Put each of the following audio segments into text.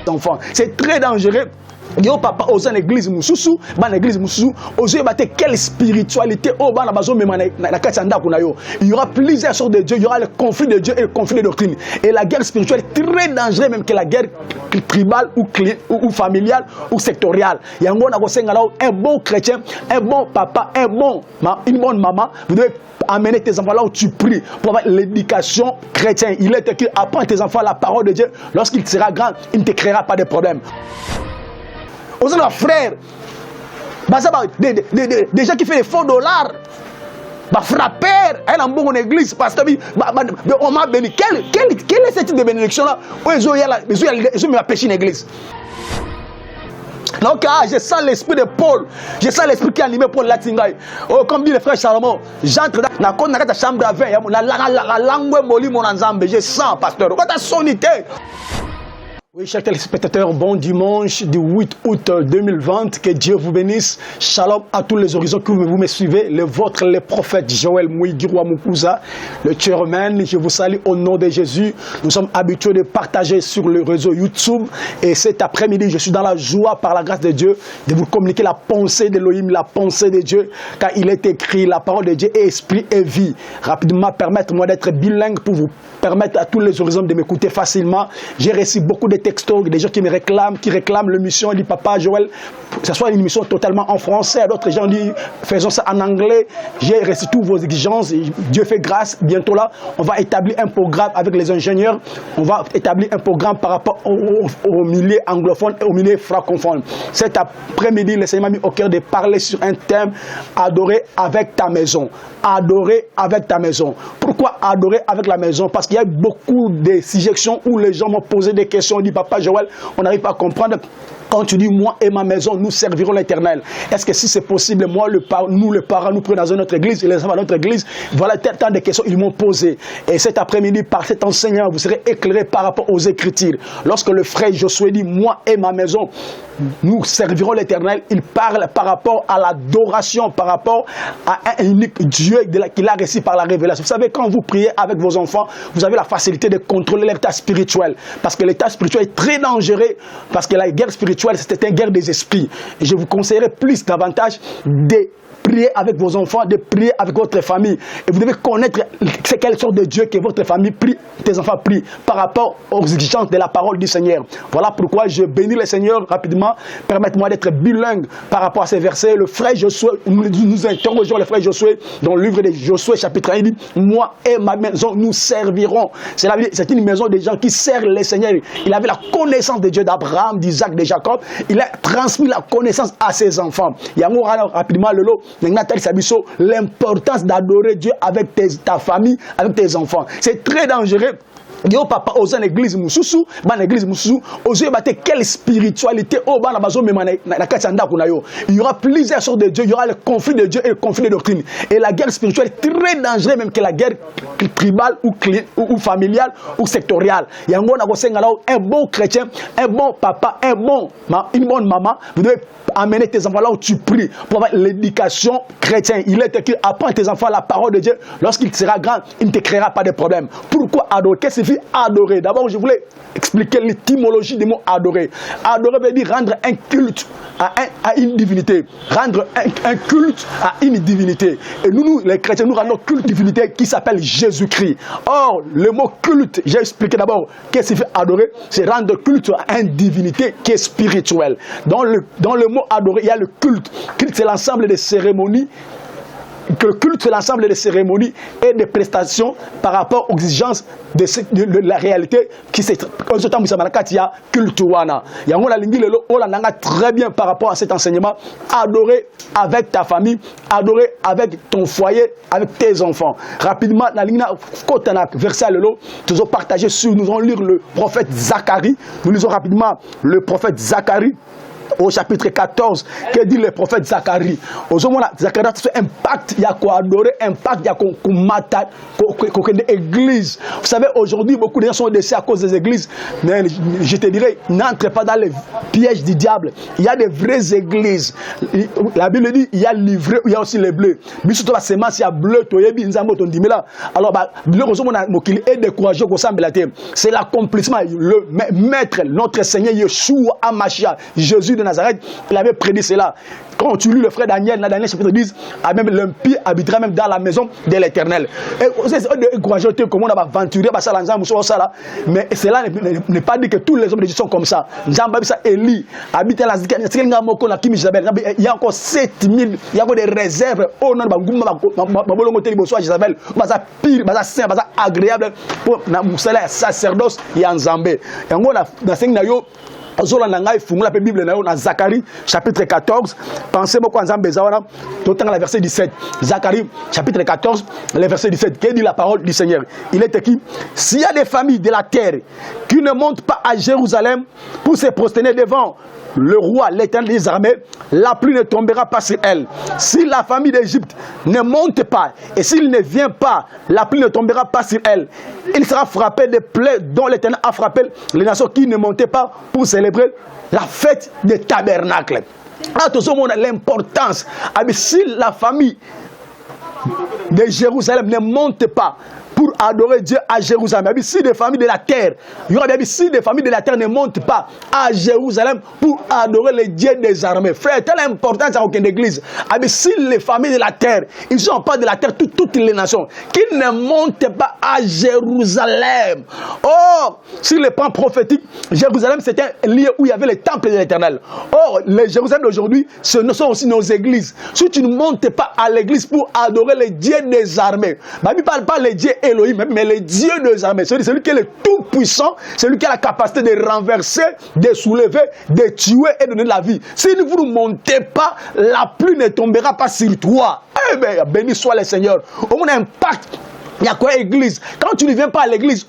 enfants. C'est très dangereux. Yo papa aux églises mususu, ban église mususu, aux yeux batté quelle spiritualité au ban bazo même na katanda kuna yo. Il y aura plusieurs sortes de Dieu, il y aura le conflit de Dieu et le conflit de doctrine. Et la guerre spirituelle est très dangereuse même que la guerre tribale ou familiale ou sectorielle. Yango na kosenga là un bon chrétien, un bon papa, une bonne maman, vous devez amener tes enfants là où tu pries pour avoir l'éducation chrétienne. Il est écrit apprends tes enfants la parole de Dieu. Lorsqu'il sera grand, il ne te créera pas de problème. Aux autres frères, des gens qui font des faux dollars, frapper, elle a bon en église, parce que on m'a béni. Quelle est cette type de bénédiction là? Ils ont péché une église. Donc, je sens l'esprit de Paul, je sens l'esprit qui anime Paul Latingaï. Oh, comme dit le frère Salomon, j'entre dans la chambre à vin, la langue molly mon ensemble, je sens, pasteur. Quand ta sonité. Oui, chers téléspectateurs, bon dimanche du 8 août 2020, que Dieu vous bénisse. Shalom à tous les horizons que vous me suivez, le vôtre, le prophète Joël Mouigirwa Mukuza, le chairman, je vous salue au nom de Jésus. Nous sommes habitués de partager sur le réseau YouTube et cet après-midi, je suis dans la joie par la grâce de Dieu de vous communiquer la pensée d'Elohim, la pensée de Dieu, car il est écrit, la parole de Dieu est esprit et vie. Rapidement, permettez-moi d'être bilingue pour vous permettre à tous les horizons de m'écouter facilement. J'ai reçu beaucoup de textos, des gens qui me réclament, l'émission, ils disent papa Joël, que ce soit une émission totalement en français, d'autres gens disent faisons ça en anglais. J'ai reçu toutes vos exigences, Dieu fait grâce, bientôt là, on va établir un programme avec les ingénieurs, on va établir un programme par rapport au milieu anglophone et au milieu francophone. Cet après-midi, le Seigneur m'a mis au cœur de parler sur un thème, adorer avec ta maison. Adorer avec ta maison. Pourquoi adorer avec la maison? Parce qu'il y a beaucoup de suggestions où les gens m'ont posé des questions, on dit papa Joël, on n'arrive pas à comprendre. Quand tu dis moi et ma maison, nous servirons l'Éternel. Est-ce que si c'est possible, moi, nous les parents, nous prenons dans notre église et les enfants dans notre église? Voilà tant de questions qu'ils m'ont posées. Et cet après-midi, par cet enseignant, vous serez éclairé par rapport aux Écritures. Lorsque le frère Josué dit moi et ma maison, nous servirons l'Éternel, il parle par rapport à l'adoration, par rapport à un unique Dieu qu'il a reçu par la révélation. Vous savez, quand vous priez avec vos enfants, vous avez la facilité de contrôler l'état spirituel. Parce que l'état spirituel est très dangereux, parce que la guerre spirituelle, c'était une guerre des esprits. Et je vous conseillerais davantage de prier avec vos enfants, de prier avec votre famille. Et vous devez connaître c'est quelle sorte de Dieu que votre famille prie, tes enfants prient, par rapport aux exigences de la parole du Seigneur. Voilà pourquoi je bénis le Seigneur rapidement. Permettez-moi d'être bilingue par rapport à ces versets. Le frère Josué, nous interrogeons le frère Josué dans le livre de Josué chapitre 1, il dit, moi et ma maison, nous servirons. C'est une maison des gens qui servent le Seigneur. Il avait la connaissance de Dieu d'Abraham, d'Isaac, de Jacob. Il a transmis la connaissance à ses enfants. Il y a rapidement le lot. L'importance d'adorer Dieu avec ta famille, avec tes enfants. C'est très dangereux. Yo papa aux églises mususu, ban église mususu, aux yeux batté quelle spiritualité au ban bazo même na katanda kuna yo. Il y aura plusieurs sortes de Dieu, il y aura le conflit de Dieu et le conflit de doctrine. Et la guerre spirituelle est très dangereuse même que la guerre tribale ou familiale ou sectorielle. Yango na kosenga là un bon chrétien, un bon papa, une bonne maman, vous devez amener tes enfants là où tu pries pour avoir l'éducation chrétienne. Il est écrit apprends tes enfants la parole de Dieu. Lorsqu'il sera grand, il ne te créera pas de problème. Pourquoi adorer? Qu'est-ce que signifie adorer? D'abord, je voulais expliquer l'étymologie du mot adorer. Adorer veut dire rendre un culte à une divinité. Rendre un culte à une divinité. Et nous, les chrétiens, nous rendons culte à une divinité qui s'appelle Jésus-Christ. Or, le mot culte, j'ai expliqué d'abord qu'est-ce que signifie adorer. C'est rendre culte à une divinité qui est spirituelle. Dans le mot adorer, il y a le culte. Culte, c'est l'ensemble des cérémonies. Que le culte, c'est l'ensemble des cérémonies et des prestations par rapport aux exigences de la réalité qui s'est cultuana. Très bien par rapport à cet enseignement. Adorer avec ta famille, adorer avec ton foyer, avec tes enfants. Rapidement, la ligne verset lelo, nous allons partager sur, nous allons lire le prophète Zacharie. Nous lisons rapidement le prophète Zacharie. au chapitre 14, que dit le prophète Zacharie. Au moment où Zacharie a fait impact, il y a quoi adorer, impact, il y a qu'on mata, église. Vous savez, aujourd'hui, beaucoup de gens sont décédés à cause des églises. Mais je te dirais, n'entre pas dans les pièges du diable. Il y a des vraies églises. La Bible dit, il y a livré, il y a aussi les bleus. Mais surtout la semence, il y a bleu, alors, c'est l'accomplissement. Le maître, notre Seigneur Yeshua Amashia, Jésus de Nazareth, il avait prédit cela. Quand tu lis le frère Daniel, dans Daniel chapitre 10, même l'impie habitera même dans la maison de l'Éternel. Et c'est encourageant comment on va aventurer, mais cela n'est pas dit que tous les hommes de Dieu sont comme ça. Élie habite dans la il y a encore 7000, il y a encore des réserves. Oh non, agréable pour le sacerdoce et en Zambé. Et on a dans la Bible dans Zacharie chapitre 14, pensez beaucoup en Zambé, tout le verset 17. Zacharie chapitre 14, le verset 17, qui dit la parole du Seigneur. Il est écrit, s'il y a des familles de la terre qui ne montent pas à Jérusalem pour se prosterner devant le roi, l'Éternel des armées, la pluie ne tombera pas sur elle. Si la famille d'Égypte ne monte pas, et s'il ne vient pas, la pluie ne tombera pas sur elle. Il sera frappé des plaies dont l'Éternel a frappé les nations qui ne montaient pas pour célébrer la fête des tabernacles. Attention, on a l'importance. Si la famille de Jérusalem ne monte pas pour adorer Dieu à Jérusalem. Si des familles de la terre, il y aura bien si des familles de la terre ne montent pas à Jérusalem pour adorer le Dieu des armées. Frère, telle importance à aucune église. Si les familles de la terre, ils ne sont pas de la terre, toutes les nations, qu'ils ne montent pas à Jérusalem. Or, sur le plan prophétique, Jérusalem c'était un lieu où il y avait le temple de l'Éternel. Or, les Jérusalem d'aujourd'hui, ce sont aussi nos églises. Si tu ne montes pas à l'église pour adorer le Dieu des armées, la Bible ne parle pas le Dieu Elohim, mais le Dieu des armées, celui qui est le tout-puissant, celui qui a la capacité de renverser, de soulever, de tuer et de donner la vie. Si vous ne montez pas, la pluie ne tombera pas sur toi. Eh bien, béni soit le Seigneur. Au moins, impact. Il y a quoi église? Quand tu ne viens pas à l'église,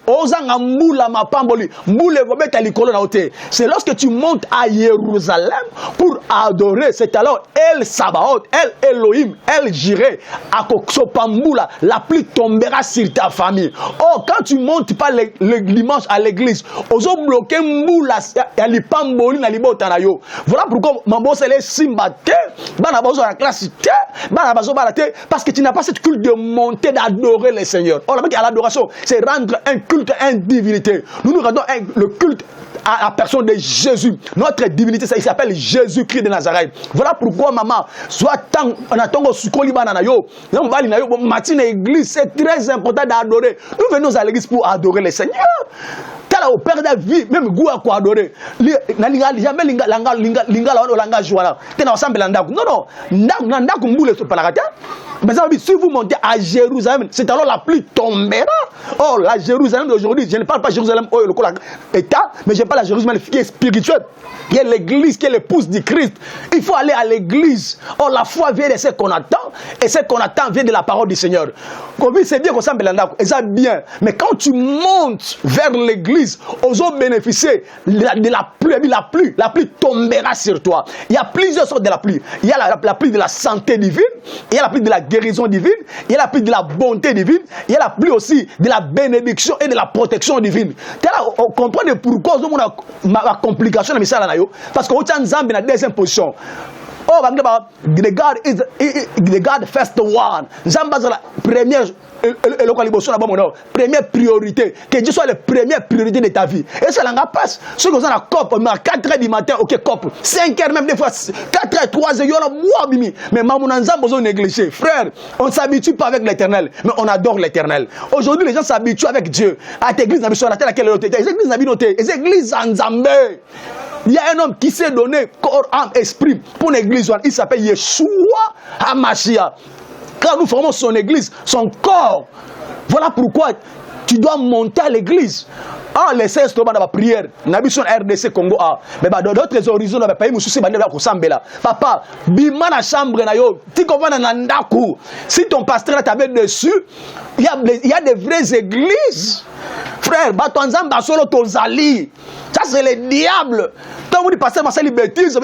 c'est lorsque tu montes à Jérusalem pour adorer. C'est alors El Sabaoth, El Elohim, El Jireh, Akokopambula, la pluie tombera sur ta famille. Oh, quand tu montes pas le dimanche à l'église, ozo bloquer Mboula, Yalipamboli, Nalibotanayo. Voilà pourquoi Mambo c'est les Simbate, Banabazo la classe, Banabazo Balate, parce que tu n'as pas cette culte de monter, d'adorer les Seigneur. Oh, à l'adoration, c'est rendre un culte à une divinité. Nous rendons le culte à la personne de Jésus. Notre divinité, ça, il s'appelle Jésus-Christ de Nazareth. Voilà pourquoi, maman, soit tant, on attend au Soukoli Bananayo, matin église, c'est très important d'adorer. Nous venons à l'église pour adorer le Seigneur. Au père de la vie, même goût à quoi adorer. Jamais langage voilà. Non, mais si vous montez à Jérusalem, c'est alors la pluie tombera. Oh, la Jérusalem d'aujourd'hui, je ne parle pas de Jérusalem, oh, le État, mais je parle de Jérusalem qui est spirituelle, qui est l'église, qui est l'épouse du Christ. Il faut aller à l'église. Oh, la foi vient de ce qu'on attend, et ce qu'on attend vient de la parole du Seigneur. C'est bien qu'on s'en c'est bien, mais quand tu montes vers l'église, aux autres bénéficier de la pluie tombera sur toi. Il y a plusieurs sortes de la pluie. Il y a la pluie de la santé divine, il y a la pluie de la guérison divine, il y a la pluie de la bonté divine, il y a la pluie aussi de la bénédiction et de la protection divine. On comprend pourquoi on a ma complication de ça là, parce qu'on tient Zambie dans la deuxième position. Oh, the God first one. Zambie la première. Première priorité, que Dieu soit la première priorité de ta vie. Et ça l'en passe. Ceux qui ont la COP, mais à 4h du matin, ok, COP. 5h, même des fois, 4h, 3h, il y a moi, Bimi. Mais Mamoun Nzam, besoin de négliger. Frère, on ne s'habitue pas avec l'éternel, mais on adore l'éternel. Aujourd'hui, les gens s'habituent avec Dieu. À l'église, sur la terre, laquelle les églises n'habitent, les églises en Zambé. Il y a un homme qui s'est donné corps, âme, esprit pour l'église. Il s'appelle Yeshua HaMashiach. Quand nous formons son église, son corps, voilà pourquoi tu dois monter à l'église. Ah, les 16 dans la prière, n'habitons RDC Congo A. Mais dans d'autres horizons, dans le pays, nous sommes là. Papa, bima na chambre na yo, tu comprends na ndaku. Si ton pasteur t'avait dessus, il y a des vraies églises. Frère, Batonzam Basolo Tozali. Ça, c'est le diable. Quand vous dites pasteur Marcel les bêtises,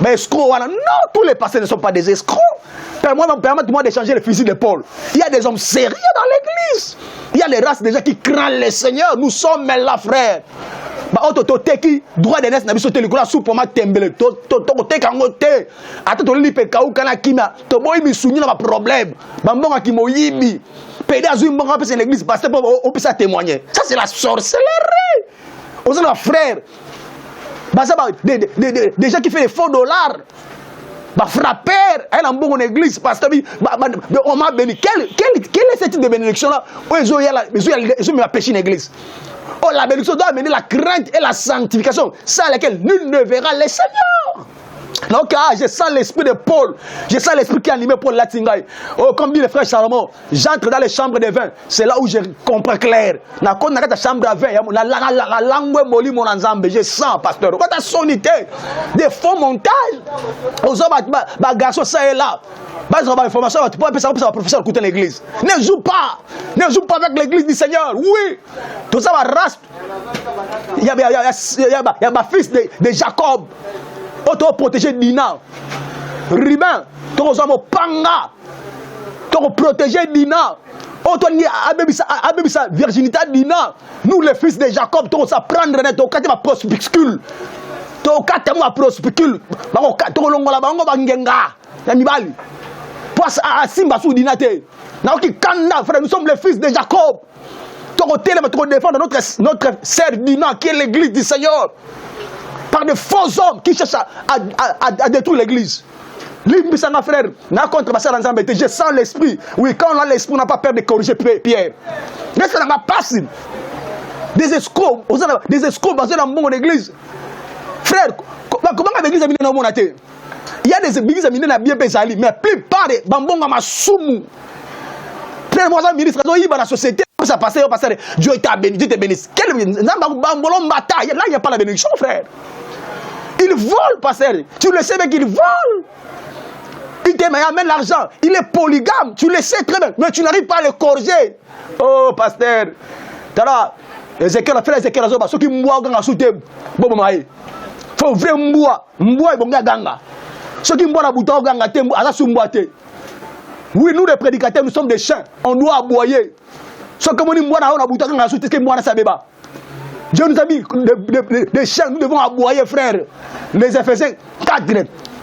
escrocs. Non, tous les pasteurs ne sont pas des escrocs. Permettez-moi d'échanger le fusil d'épaule. Il y a des hommes sérieux dans l'église. Il y a les races déjà qui craignent le Seigneur. Nous sommes là, frère. Qui droit de naissance, n'abîme sauté le gros sous pour ma tembele. Toté kangote. Attends, tu lis pekaou kana kima. Toboy mi soumis dans ma problème. Bambonga ki moyibi. Pédazou mbonga peut c'est l'église pasteur on peut ça témoigner. Ça c'est la sorcellerie. Aux autres frères. Des gens qui font des faux dollars. Frapper, elle a bon en église, pasteur, on m'a béni. Quel est ce type de bénédiction là? Ils ont péché une église. Oh, la bénédiction doit amener la crainte et la sanctification, sans laquelle nul ne verra le Seigneur. Donc, je sens l'esprit de Paul, je sens l'esprit qui a animé Paul Latingaï. Oh, comme dit le frère Salomon, j'entre dans les chambres de vin, c'est là où je comprends clair. Dans la chambre de vin, la langue moli mon ensemble, je sens, pasteur. Quand tu sonité, des faux montages, aux hommes, garçons, ça et là. Information, tu peux appeler ça un professeur écouter l'église. Ne joue pas avec l'église du Seigneur. Oui, tout ça va race. Il y a ma fils de Jacob. Tu vas protéger Dina. Ribin, tu vas panga. Tu vas protéger Dina. Tu vas abébissa virginité Dina. Nous, les fils de Jacob, tu vas prendre net. Tu vas prospicule. Tu vas prospicule. Tu vas longola bango bangenga. Yamibali. Passe à Simba sous Dinate. Nous sommes les fils de Jacob. Tu vas défendre notre sœur Dina, qui est l'église du Seigneur. Par de faux hommes qui cherchent à détruire l'église. Frère, je sens l'esprit. Oui, quand on a l'esprit, on n'a pas peur de corriger Pierre. Mais ça n'a pas passé. Des escrocs basés dans mon église. Frère, comment l'église a mis dans mon athée? Il y a des églises qui sont bien pesées, mais la plupart des bambons ma soumou. Frère, moi, je ministre, dans la société, ça passe, Dieu t'a béni, Dieu t'a béni. Là, il n'y a pas la bénédiction, frère. Ils volent, pasteur. Tu le sais, mais qu'ils volent. Il amène l'argent. Il est polygame. Tu le sais très bien. Mais tu n'arrives pas à le corriger. Oh, pasteur. Tara, Ezekiel a fait Ezekiel Azoba. Ceux qui m'ouent ganga sous tes. Bon, maï. Faut vrai m'ouah. M'ouah, bon ganga. Ceux qui m'ouent la bouton ganga, t'es m'ouah, sous m'ouah. Oui, nous les prédicateurs, nous sommes des chiens. On doit aboyer. Ceux qui m'ouah la bouton ganga sous tes m'ouah sa béba. Dieu nous a mis des chiens, nous devons aboyer, frère. Les Éphésiens 4,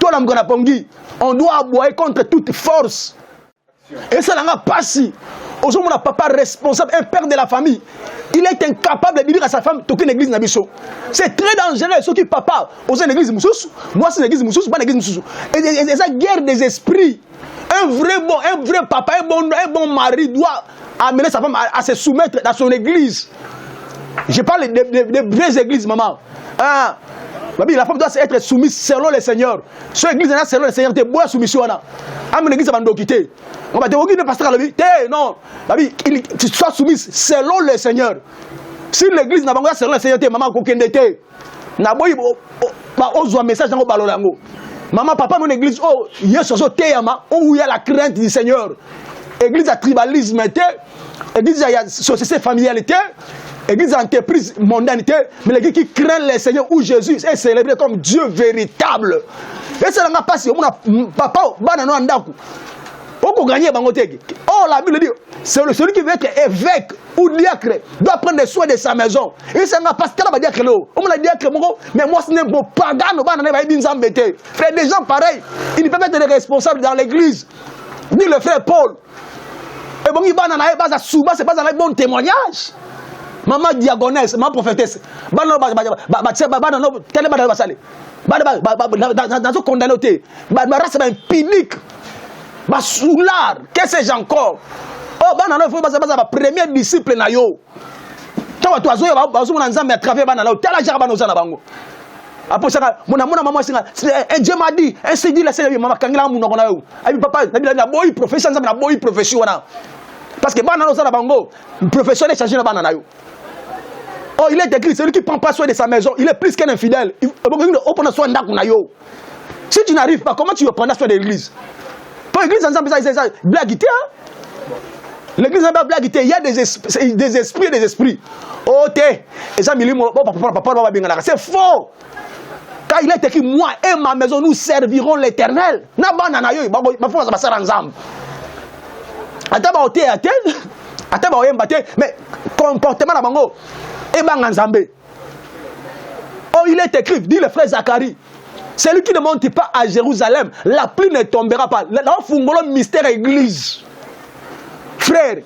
toi la Mgonapongi, on doit aboyer contre toute force. Et ça n'a pas si. Aujourd'hui, mon papa responsable, un père de la famille, il est incapable de dire à sa femme, toquer l'église Nabiso. C'est très dangereux, ce qui papa, aux églises Moussous, moi c'est l'église Moussous, pas l'église Moussous. Et ça guerre des esprits. Un vrai papa, un bon mari doit amener sa femme à se soumettre dans son église. Je parle des vraies églises, maman. Ah, la femme doit être soumise selon le Seigneur. Sur l'église, selon le Seigneur, tu es bonne soumission. Amen, l'église va nous quitter. On va te dire, pasteur, non. Tu sois soumise selon le Seigneur. Si l'église n'a pas selon le Seigneur, maman, kokendete. Na boy, ozo message dans le ballon. Maman, papa, mon église, oh, il y a où il y a la crainte du Seigneur. Église à tribalisme, église à société familialité. Église entreprise mondanité, mais l'église qui craint le Seigneur où Jésus est célébré comme Dieu véritable. Et ça n'a pas si papa banano andaku. On peut gagner bangoté. Oh la Bible dit celui qui veut être évêque ou diacre doit prendre soin de sa maison. Et ça n'a pas ce qu'on va dire que l'eau. On m'a dit que mais moi ce n'est pas pagano banane va dire s'embêter. Frère des gens pareils, ils ne peuvent pas être responsables dans l'église. Ni le frère Paul. Et bon il banane base à souba, c'est pas un bon témoignage. Maman diagonesse, maman prophétesse. Dans ce condamné, race impunique. Soulard, qu'est-ce que j'ai encore? Oh, il faut que premier disciple na yo. Tu vas toi, à travers banana, tu as la jarabano na bango. Après ça, mon maman, un Dieu m'a dit, un Seigneur la Seigneur, maman, quand il a mon nom, papa, il a boy profession, ça m'a boy profession. Parce que banana na bango, professionnel changé na banana yo. Oh, il est écrit, celui qui ne prend pas soin de sa maison, il est plus qu'un infidèle. Il faut prendre soin d'Akunayo. Si tu n'arrives pas, comment tu vas prendre soin de l'église? Pour l'église, ensemble, ça, blague, L'église n'a pas blague, il y a des esprits. Oh, c'est faux. Quand il est écrit, moi et ma maison, nous servirons l'Éternel. Mais comportement na bango et banganzambe. Oh, il est écrit, dit le frère Zacharie, celui qui ne monte pas à Jérusalem, la pluie ne tombera pas. Là, on mystère église. Frère,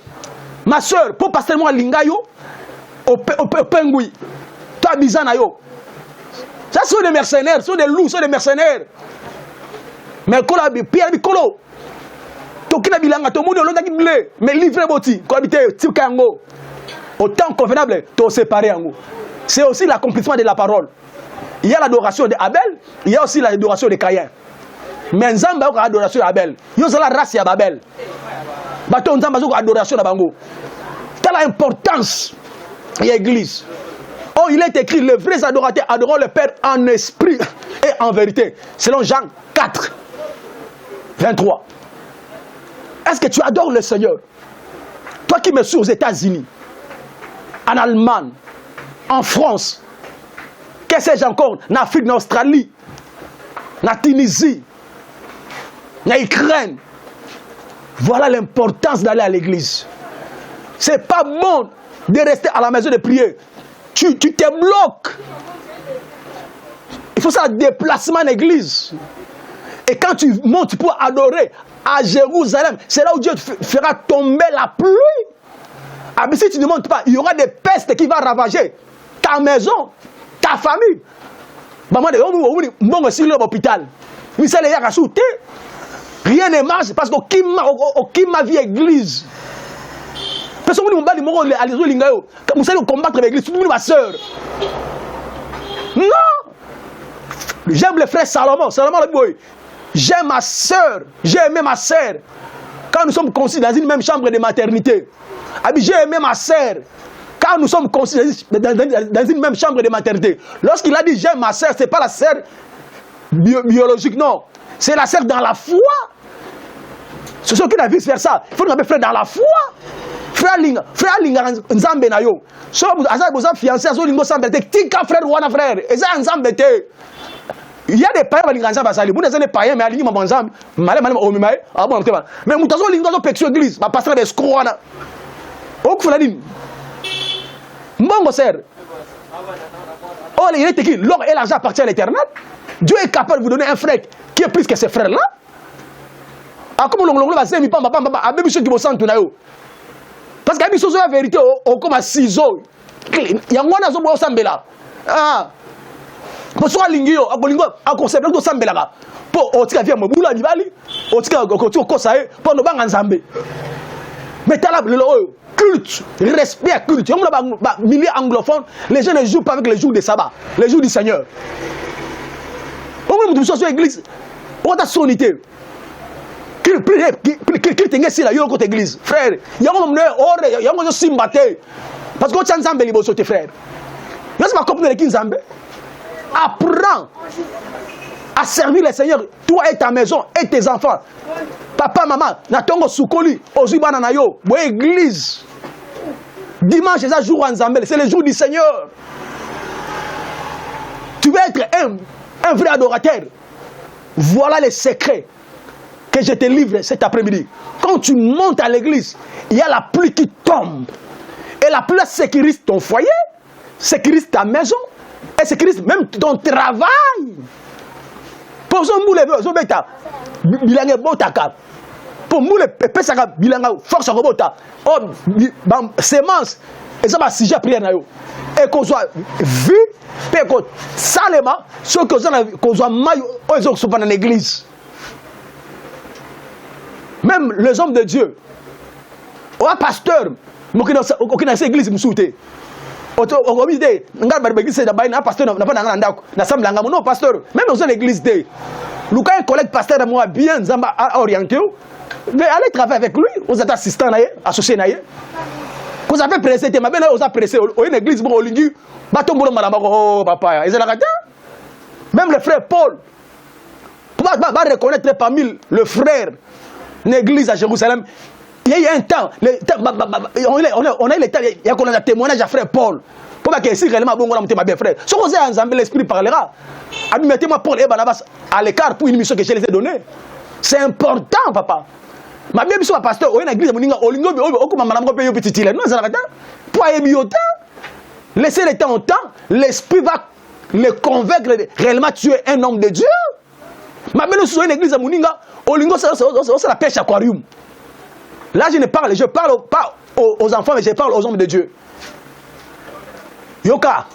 ma soeur, pour passer moi lingayo au pengui, toi bizana yo. Ça sont des mercenaires, sont des loups, sont des mercenaires. Mais kola Pierre Bikolo. Tokina bilanga to monde longa ki blé, mais livrer boti, ko habiter tikango. Autant convenable, to séparer en. C'est aussi l'accomplissement de la parole. Il y a l'adoration d'Abel, il y a aussi l'adoration de Caïn. Mais Nzamba a l'adoration d'Abel. Il y a la race d'Abel. Bato Nzamba a l'adoration d'Abango. Quelle l'importance de l'église. Oh, il est écrit, les vrais adorateurs adoreront le Père en esprit et en vérité. Selon Jean 4, 23. Est-ce que tu adores le Seigneur? Toi qui me suis aux États-Unis, en Allemagne, en France, que sais-je encore, en Afrique, en Australie, en Tunisie, en Ukraine. Voilà l'importance d'aller à l'église. C'est pas bon de rester à la maison de prier. Tu te bloques. Il faut ça, déplacement en église. Et quand tu montes pour adorer à Jérusalem, c'est là où Dieu fera tomber la pluie. Ah, mais si tu ne montes pas, il y aura des pestes qui vont ravager ta maison, ta famille. Bon, aussi l'hôpital. Rien ne marche parce qu'aucun ma vie église. Personne ne m'a dit, vous allez combattre l'église, tout le monde ma soeur. Non! J'aime le frère Salomon. Salomon, j'aime ma soeur. J'ai aimé ma soeur. Quand nous sommes conçus dans une même chambre de maternité. J'ai aimé ma soeur. Quand nous sommes conçus dans une même chambre de maternité. Lorsqu'il a dit j'aime ma soeur, ce n'est pas la soeur biologique, non. C'est la soeur dans la foi. C'est ce qui a vice versa. Il faut nous appeler frère dans la foi. Frère Linga Nzambe na yo. So vous avez fiancé à Zolingo Sambete. Tika frère Wana frère. Et ça Nzambete. Il y a des païens qui ont basali. Vous n'avez des païens mais aligné mon Nzambe. Malé o mimae. Ah bon tema. Mais mutazo lingo zo pexio église. Ba pasteur de scroana. O kufulani. Mbongo sœur. Oh il est écrit l'or et l'argent appartient à l'Éternel. Dieu est capable de vous donner un frère qui est plus que ses frères là. Ah comme l'ongolo va zemi pamba pamba. Ah bébé ceux qui vont sentir na yo. Parce qu'il y a des choses la vérité au comme à ciseaux. Il y a un zobo sambela. Ah. Pour soi lingio, à bolingo, à concept de sambela. Pour otika via mobula libali, otika okotio kosae, pour no banga nzambe. Mais t'as là le culte, respect culte. On a milliers anglophones, les gens ne jouent pas avec les jours de sabbat, les jours du Seigneur. Au moins nous sommes sur l'église. On a sonité. Église frère il y a un simbaté parce que tu as Nzambe liboso tes frères laisse ma copine de Nzambe apprends à servir le Seigneur toi et ta maison et tes enfants papa maman na tongo sukoli ozui bana na yo bo église dimanche c'est un jour en Nzambe c'est le jour du Seigneur tu veux être un vrai adorateur voilà les secrets que je te livre cet après-midi. Quand tu montes à l'église, il y a la pluie qui tombe. Et la pluie sécurise ton foyer, sécurise ta maison, et sécurise même ton travail. Pour ça, nous les bêta, bilangue botaka. Pour nous les pépés, ça bilangue force à robota. Oh, sémence, et ça va sujet prière na yo. Et qu'on soit vu, et qu'on salement, ce qu'on soit maillot, ils sont dans l'église. Même les hommes de Dieu, ou un pasteur, aucune église me soutient. Non, pasteur, même dans l'église, nous quand un collègue pasteur moi bien orienté, mais allez travailler avec lui, vous êtes assistant, associé. Vous avez pressé, ma belle, vous avez pressé, une église, oh papa, même le frère Paul, va reconnaître parmi le frère. Une église à Jérusalem, Il y a eu un temps, on a eu le temps, il y a un témoignage à frère Paul. Pour que si réellement bon ma bien frère. Si vous avez ensemble, l'esprit parlera. Mettez-moi Paul et Barnabas à l'écart pour une mission que je les ai donnée. C'est important, papa. Ma bien mission pasteur, on a église moninga olingo o ko mama namko payer petit il. Non, ça n'arrête pas. Pour aller biotan. Laissez le temps au temps, l'esprit va le convaincre réellement tu es un homme de Dieu. Ma bien mission une église moninga olingo c'est la pêche aquarium. Là je parle pas aux enfants mais je parle aux hommes de Dieu. Yoka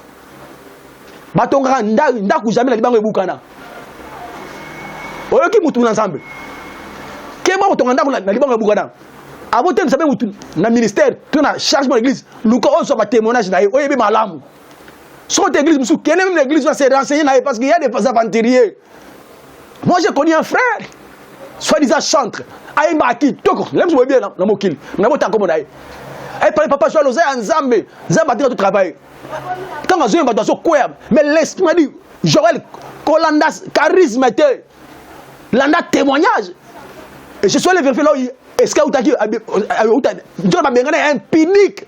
batonga ndaku jamais la libango ebukana oyoki mutu ensemble kema batonga ndaku la libango ebukana abote nsabe mutu na ministère to na chargement de l'église luko on soit témoignage na oyebi malamu so te église musu kene même l'église va se renseigner na parce qu'il y a des aventuriers. Moi j'ai connu un frère soi-disant chantre aïma ki toko l'aime so bien na mokili na bota comme na et papa soit l'osé ensemble zamba dire tout travail. Quand on a besoin de mais l'esprit m'a dit, Joël, Colanda, charisme, l'anda témoignage. Et je suis allé vérifier là, est-ce qu'il y a un impunique.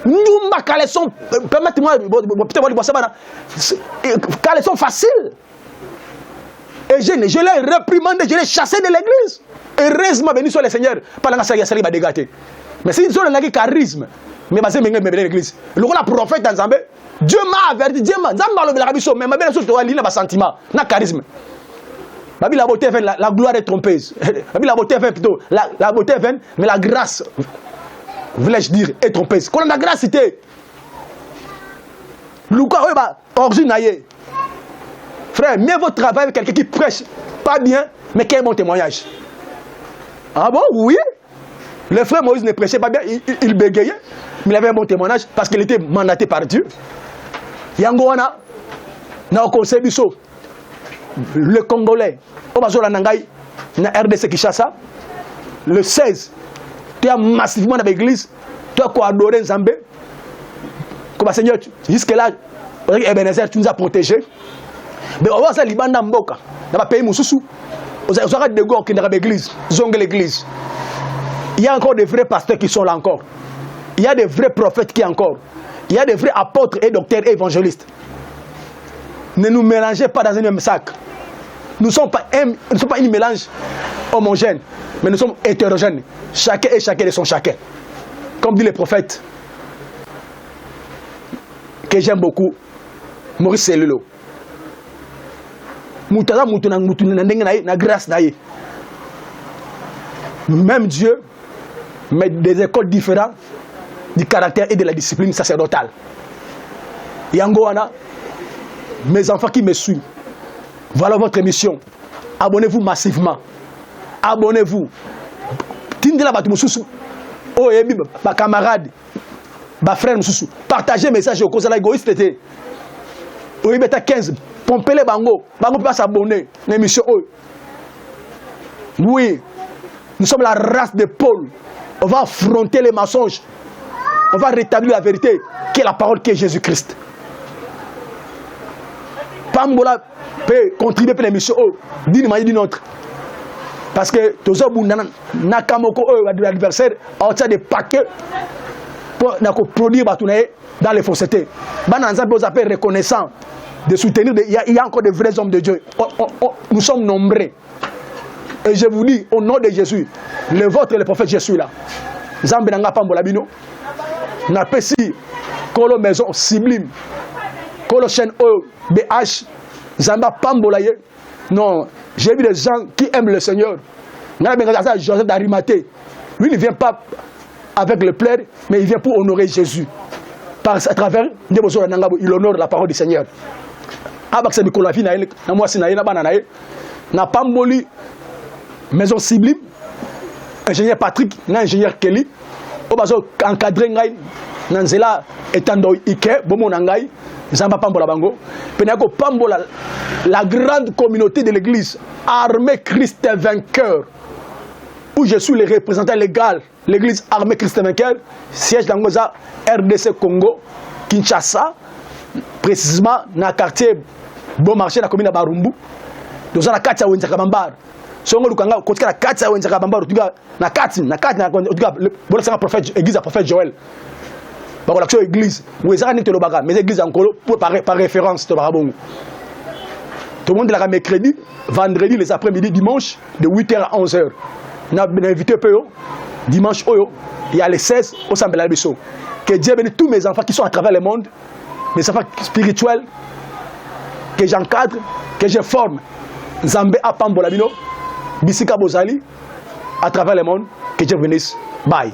Nous, ma caleçon, permettez-moi, caleçon facile. Et je l'ai réprimandé, je l'ai chassé de l'église. Heureusement, béni soit le Seigneur, par la grâce de dégager. Mais si nous avons un charisme, mais basé mais l'église le rôle prophète dans Zambé Dieu m'a averti Dieu m'a Zambalo de la rabiso mais ma belle chose toi lina ba sentiment na charisme babi la beauté la gloire est trompeuse babi la beauté plutôt la beauté mais la grâce voulais-je dire est trompeuse quand la grâce c'était Luka ouais ba originaire frère mieux votre travail avec quelqu'un qui prêche pas bien mais qui a un bon témoignage. Ah bon oui. Le frère Moïse ne prêchait pas bien, il bégayait, mais il avait un bon témoignage parce qu'il était mandaté par Dieu. Yangoana, na conseil biso, le Congolais, au Bazola Nangaï, na RDC Kinshasa, le 16, tu as massivement dans l'église, tu as quoi adorer Nzambé, comme Seigneur, jusque-là, Ebenezer, tu nous as protégés. Mais on va se libanda mboka, dans le pays Moussoussou, on a des gars qui sont dans l'église, zongue l'église. Il y a encore des vrais pasteurs qui sont là encore. Il y a des vrais prophètes qui sont encore. Il y a des vrais apôtres et docteurs et évangélistes. Ne nous mélangez pas dans un même sac. Nous ne sommes pas un mélange homogène, mais nous sommes hétérogènes. Chacun et chacun de son chacun. Comme dit le prophète, que j'aime beaucoup, Maurice Selilo. Même Dieu, mais des écoles différentes du caractère et de la discipline sacerdotale. Yangoana, mes enfants qui me suivent, voilà votre émission. Abonnez-vous massivement. Abonnez-vous. Oh, ma camarade, ma frère, partagez le message au cause de l'égoïste. Oui, mais 15. Pompez les bango. Bango peut pas s'abonner. L'émission. Oui. Nous sommes la race de Paul. On va affronter les mensonges. On va rétablir la vérité, qui est la parole qui est Jésus-Christ. Pambola peut contribuer pour l'émission d'une manière ou d'une autre. Parce que tous les gens Nakamoko, l'adversaire, ont des paquets pour produire dans les faussetés. Vous appelez reconnaissant de soutenir. Il y a encore de vrais hommes de Dieu. Nous sommes nombreux. Et je vous dis, au nom de Jésus, le vôtre et le prophète Jésus là. Zambenanga Pambolabino. N'a pas si Kolo maison sublime. Kolo chaîne BH. Zamba Pambolaye. Non, j'ai vu des gens qui aiment le Seigneur. Joseph d'Arimathée. Lui, il ne vient pas avec le plaire, mais il vient pour honorer Jésus. À travers, il honore la parole du Seigneur. Abakse Mikolavi na moi sinaye na bana nae na Pamboli maison sublime ingénieur Patrick na ingénieur Kelly o bazo encadrer ngai na nzela etando ike bomo na ngai zamba pambola bango penako pambola la grande communauté de l'église armée Christ vainqueur où je suis le représentant légal l'église armée Christ vainqueur siège dans Ngoza RDC Congo Kinshasa précisément dans le quartier Bon Marché, la commune de Barumbu. Nous avons la carte à Wenzakamambar. songo lukanga kotika na kati ya wenzaka bambaro tuka na kati tuka bola sanga prophète église prophète Joël ba l'action église où ezaka ni tolobaka mais église encore par référence to barabongo tout le monde la mercredi vendredi les après-midi dimanche de 8h à 11h na invité peu dimanche oyo il y a les 16 au Sambela Biso que Dieu bénisse tous mes enfants qui sont à travers le monde mes enfants spirituels que j'encadre que je forme Nzambe apambola bino bisika bozali à travers le monde que Dieu bénisse bye.